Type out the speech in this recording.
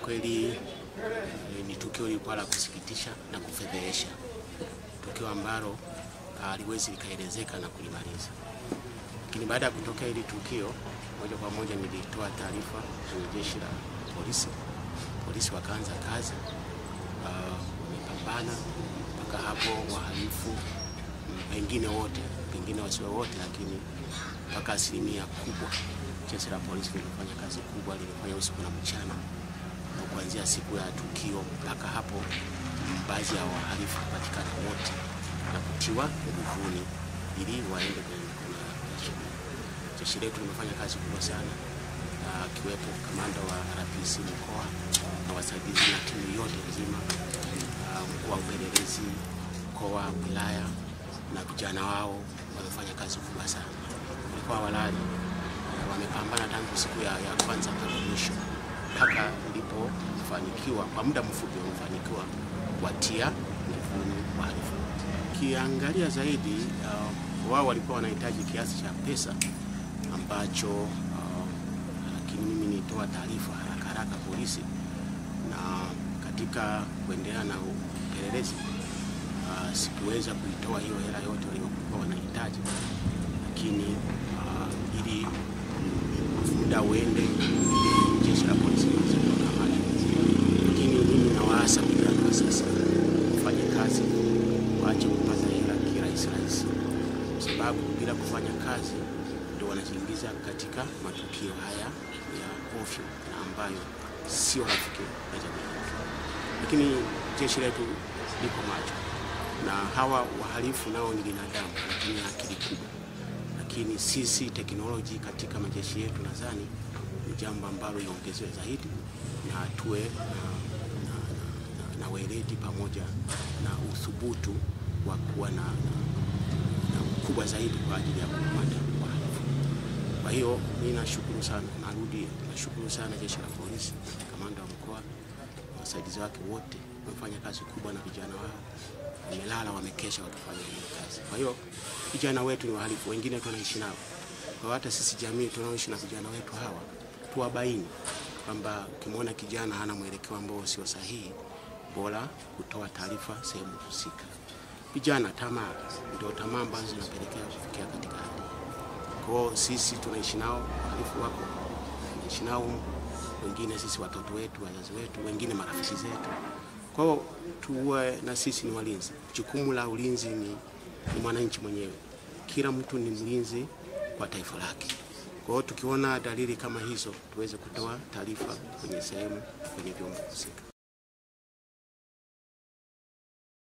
kweli ni tukio lilikuwa la kusikitisha na kufedhehesha, tukio ambalo haliwezi likaelezeka na kulimaliza. Lakini baada ya kutokea hili tukio, moja kwa moja nilitoa taarifa kwenye jeshi la polisi. Polisi wakaanza kazi, wamepambana mpaka hapo wahalifu pengine wasiwe wote, lakini mpaka asilimia kubwa. Jeshi la polisi lilifanya kazi kubwa, lilifanya usiku na mchana, na kuanzia siku ya tukio mpaka hapo baadhi ya wahalifu kupatikana wote na kutiwa nguvuni ili waende kwenye mikono ya sheria. Jeshi letu limefanya kazi kubwa sana, akiwepo kamanda wa RPC mkoa na wasaidizi na timu yote nzima, mkuu wa upelelezi mkoa, wilaya na vijana wao wamefanya kazi kubwa sana. Walikuwa walali, wamepambana tangu siku ya kwanza mpaka mwisho, mpaka ilipofanikiwa kwa muda mfupi wamefanikiwa kuwatia nguvuni wahalifu. Kiangalia zaidi, wao walikuwa wanahitaji kiasi cha pesa ambacho lakini mimi nitoa taarifa haraka polisi, na katika kuendelea na upelelezi sikuweza kuitoa hiyo hela yote waliokuwa wanahitaji, lakini ili muda uende jeshi la polisi likamata. Lakini mimi nawaasa vijana wa sasa kufanya kazi, waache kupata hela kirahisi, sababu bila kufanya kazi ndio wanajiingiza katika matukio haya ya ovyo na ambayo sio rafiki na jamii. Lakini jeshi letu liko macho, na hawa wahalifu nao ni binadamu, lakini akili kubwa. Lakini sisi teknolojia katika majeshi yetu nadhani ni jambo ambalo liongezewe zaidi, na tuwe na weledi pamoja na uthubutu wa kuwa na mkubwa zaidi kwa ajili ya kukamata wahalifu. Kwa hiyo mimi nashukuru sana, nashukuru sana jeshi la polisi, kamanda wa mkoa, wasaidizi wake wote wamefanya kazi kubwa, na vijana wao wamelala wamekesha wakifanya hiyo kazi. Kwa hiyo vijana wetu ni wahalifu, wengine tunaishi nao. Kwa hata sisi jamii tunaoishi na vijana wetu hawa, tuwabaini kwamba ukimwona kijana hana mwelekeo ambao sio sahihi, bora kutoa taarifa sehemu husika. Vijana ndio tamaa ambazo zinapelekea kufikia katika hali. Kwa hiyo sisi tunaishi nao, wahalifu wako tunaishi nao, wengine sisi watoto wetu, wazazi wetu, wengine marafiki zetu. Kwa hiyo tuwe na sisi ni walinzi. Jukumu la ulinzi ni mwananchi mwenyewe. Kila mtu ni mlinzi kwa taifa lake. Kwa hiyo tukiona dalili kama hizo, tuweze kutoa taarifa kwenye vyombo husika.